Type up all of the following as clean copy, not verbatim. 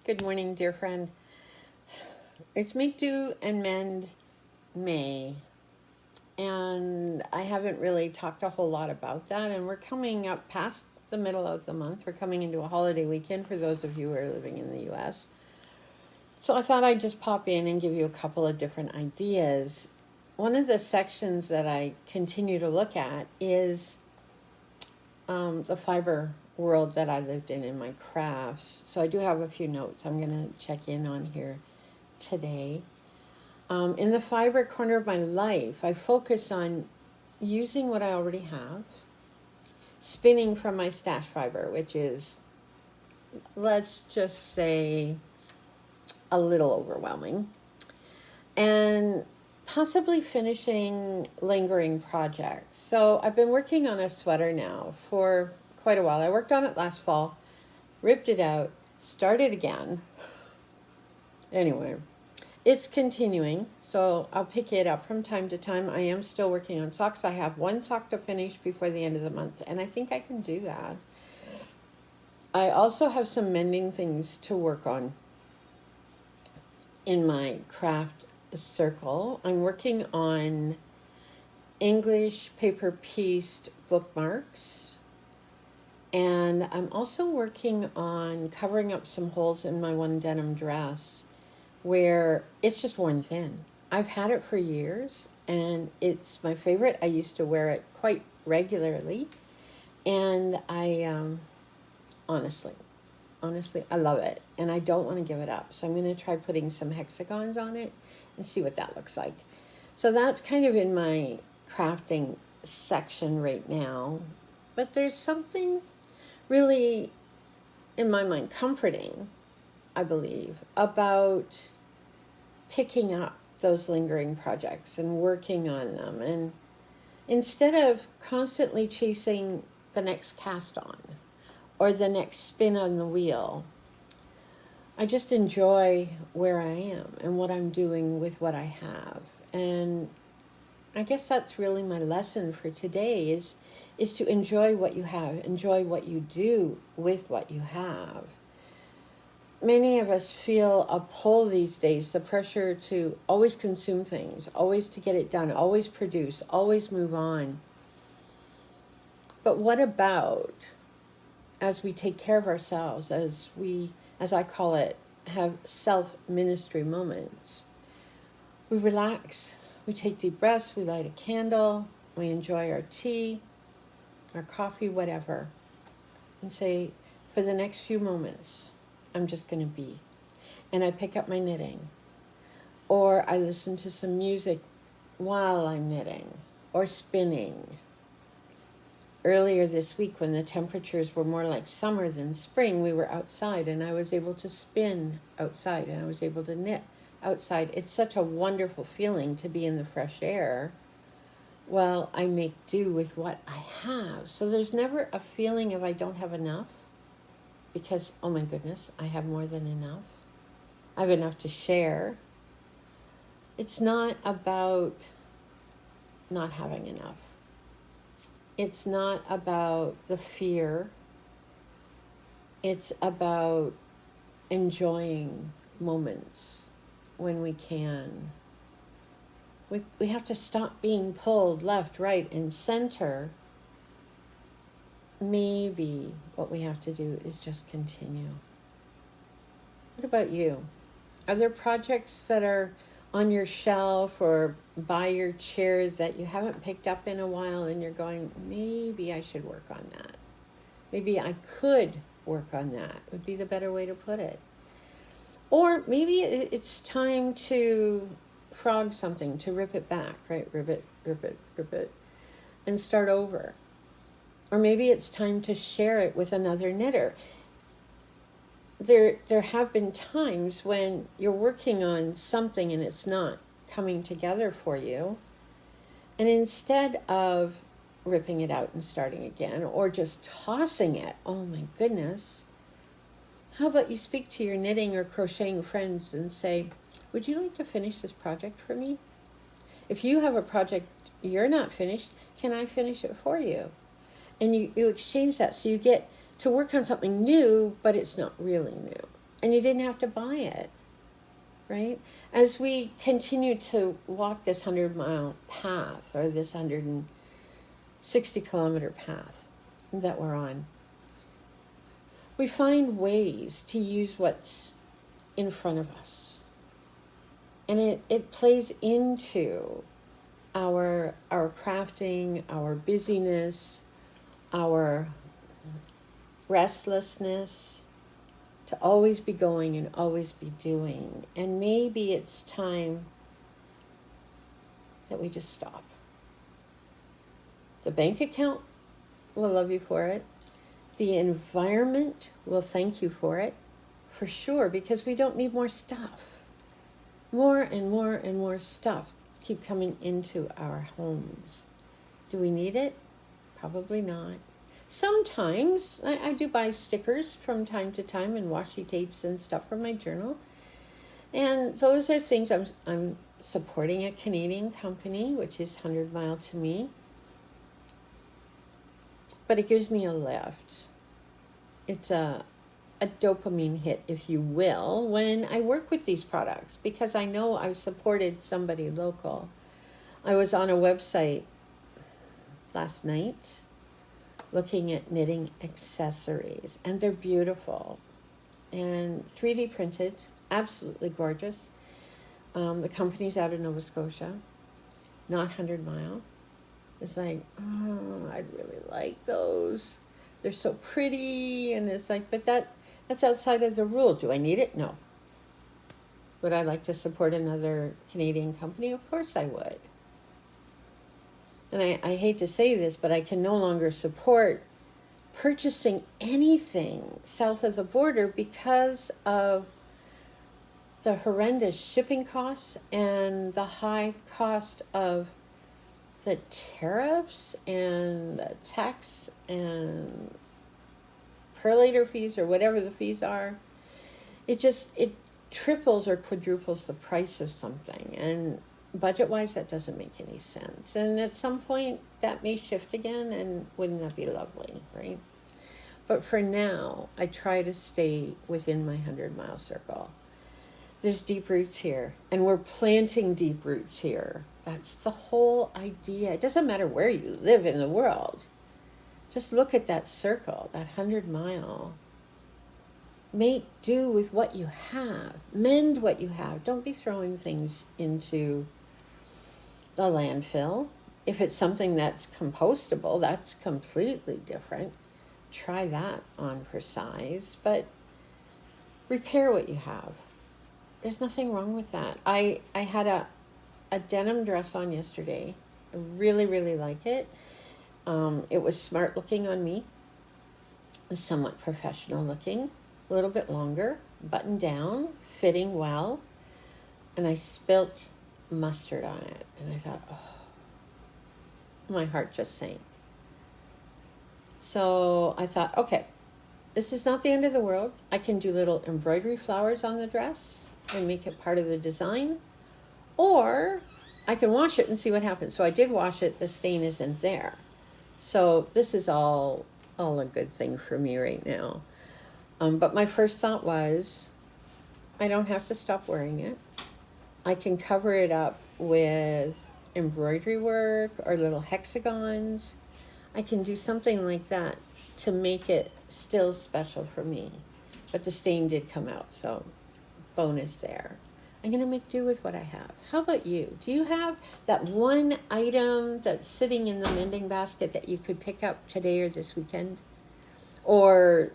Good morning, dear friend. It's Make Do and Mend May, and I haven't really talked a whole lot about that. And we're coming up past the middle of the month. We're coming into a holiday weekend for those of you who are living in the US. So I thought I'd just pop in and give you a couple of different ideas. One of the sections that I continue to look at is the fiber world that I lived in my crafts. So I do have a few notes I'm going to check in on here today. In the fiber corner of my life, I focus on using what I already have, spinning from my stash fiber, which is, let's just say, a little overwhelming, and possibly finishing lingering projects. So I've been working on a sweater now for quite a while. I worked on it last fall, ripped it out, started again. Anyway, it's continuing, so I'll pick it up from time to time. I am still working on socks. I have one sock to finish before the end of the month, and I think I can do that. I also have some mending things to work on in my craft circle. I'm working on English paper pieced bookmarks, and I'm also working on covering up some holes in my one denim dress where it's just worn thin. I've had it for years and it's my favorite. I used to wear it quite regularly, and I honestly I love it and I don't want to give it up. So I'm going to try putting some hexagons on it and see what that looks like. So that's kind of in my crafting section right now. But there's something really, in my mind, comforting, I believe, about picking up those lingering projects and working on them. And instead of constantly chasing the next cast on or the next spin on the wheel, I just enjoy where I am and what I'm doing with what I have. And I guess that's really my lesson for today is to enjoy what you have, enjoy what you do with what you have. Many of us feel a pull these days, the pressure to always consume things, always to get it done, always produce, always move on. But what about as we take care of ourselves, as I call it, have self-ministry moments? We relax, we take deep breaths, we light a candle, we enjoy our tea, our coffee, whatever, and say, for the next few moments, I'm just going to be. And I pick up my knitting, or I listen to some music while I'm knitting or spinning. Earlier this week, when the temperatures were more like summer than spring, we were outside and I was able to spin outside and I was able to knit outside. It's such a wonderful feeling to be in the fresh air. Well, I make do with what I have. So there's never a feeling of I don't have enough, because, oh my goodness, I have more than enough. I have enough to share. It's not about not having enough. It's not about the fear. It's about enjoying moments when we can. We have to stop being pulled left, right, and center. Maybe what we have to do is just continue. What about you? Are there projects that are on your shelf or by your chair that you haven't picked up in a while and you're going, maybe I should work on that? Maybe I could work on that, would be the better way to put it. Or maybe it's time to frog something, to rip it back, right? Rip it, and start over. Or maybe it's time to share it with another knitter. There have been times when you're working on something and it's not coming together for you. And instead of ripping it out and starting again, or just tossing it, oh my goodness, how about you speak to your knitting or crocheting friends and say, would you like to finish this project for me? If you have a project you're not finished, can I finish it for you? And you exchange that, so you get to work on something new, but it's not really new. and you didn't have to buy it, right? As we continue to walk this 100-mile path, or this 160-kilometer path that we're on, we find ways to use what's in front of us. And it plays into our crafting, our busyness, our restlessness, to always be going and always be doing. And maybe it's time that we just stop. The bank account will love you for it. The environment will thank you for it, for sure, because we don't need more stuff. More and more and more stuff keep coming into our homes. Do we need it? Probably not. Sometimes I do buy stickers from time to time and washi tapes and stuff for my journal. And those are things I'm supporting a Canadian company, which is 100 Mile to me. But it gives me a lift. It's a dopamine hit, if you will, when I work with these products, because I know I've supported somebody local. I was on a website last night looking at knitting accessories, and they're beautiful and 3D printed, absolutely gorgeous. The company's out of Nova Scotia, not 100 Mile. It's like, oh, I'd really like those. They're so pretty, and it's like, but that's outside of the rule. Do I need it? No. Would I like to support another Canadian company? Of course I would. And I hate to say this, but I can no longer support purchasing anything south of the border because of the horrendous shipping costs and the high cost of the tariffs and the tax and perlator fees, or whatever the fees are. It triples or quadruples the price of something, and budget-wise that doesn't make any sense. And at some point that may shift again, and wouldn't that be lovely, right? But for now, I try to stay within my 100-mile circle. There's deep roots here, and we're planting deep roots here. That's the whole idea. It doesn't matter where you live in the world. Just look at that circle, that 100-mile. Make do with what you have. Mend what you have. Don't be throwing things into the landfill. If it's something that's compostable, that's completely different. Try that on for size, but repair what you have. There's nothing wrong with that. I had a denim dress on yesterday. I really, really like it. It was smart looking on me, somewhat professional looking, a little bit longer, buttoned down, fitting well, and I spilt mustard on it, and I thought, oh, my heart just sank. So I thought, okay, this is not the end of the world. I can do little embroidery flowers on the dress and make it part of the design, or I can wash it and see what happens. So I did wash it. The stain isn't there. So this is all a good thing for me right now. But my first thought was, I don't have to stop wearing it. I can cover it up with embroidery work or little hexagons. I can do something like that to make it still special for me. But the stain did come out, so bonus there. I'm going to make do with what I have. How about you? Do you have that one item that's sitting in the mending basket that you could pick up today or this weekend? Or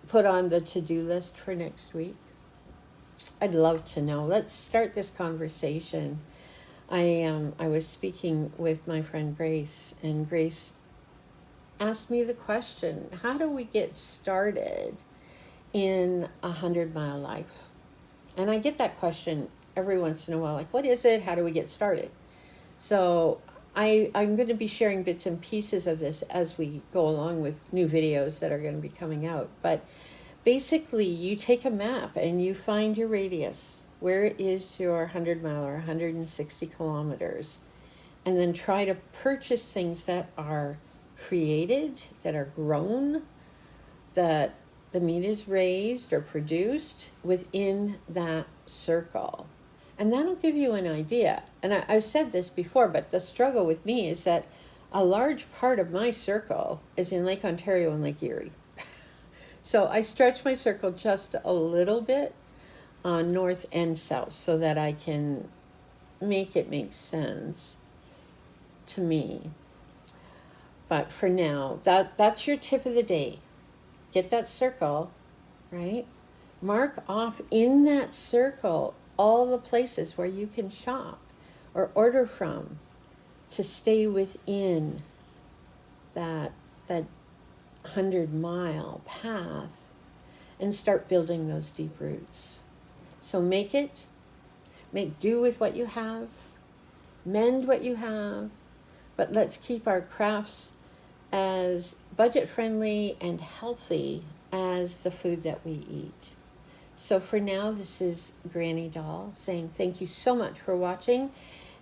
put on the to-do list for next week? I'd love to know. Let's start this conversation. I was speaking with my friend Grace, and Grace asked me the question, how do we get started in a 100-mile life? And I get that question every once in a while, like, what is it? How do we get started? So I'm going to be sharing bits and pieces of this as we go along with new videos that are going to be coming out. But basically, you take a map and you find your radius. Where is your 100-mile or 160 kilometers? And then try to purchase things that are created, that are grown, that the meat is raised or produced within that circle. And that'll give you an idea. And I've said this before, but the struggle with me is that a large part of my circle is in Lake Ontario and Lake Erie. So I stretch my circle just a little bit on north and south so that I can make it make sense to me. But for now, that's your tip of the day. Get that circle, right? Mark off in that circle all the places where you can shop or order from to stay within that 100-mile path and start building those deep roots. So make do with what you have, mend what you have, but let's keep our crafts as budget friendly and healthy as the food that we eat. So for now, this is Granny Doll saying thank you so much for watching.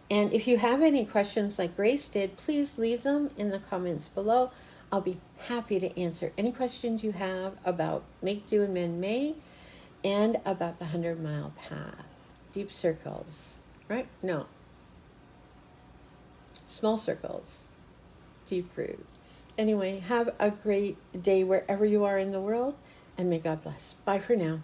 And if you have any questions like Grace did, please leave them in the comments below. I'll be happy to answer any questions you have about Make, Do, and Mend May and about the 100-mile path. Deep circles, right? No. Small circles. Deep roots. Anyway, have a great day wherever you are in the world, and may God bless. Bye for now.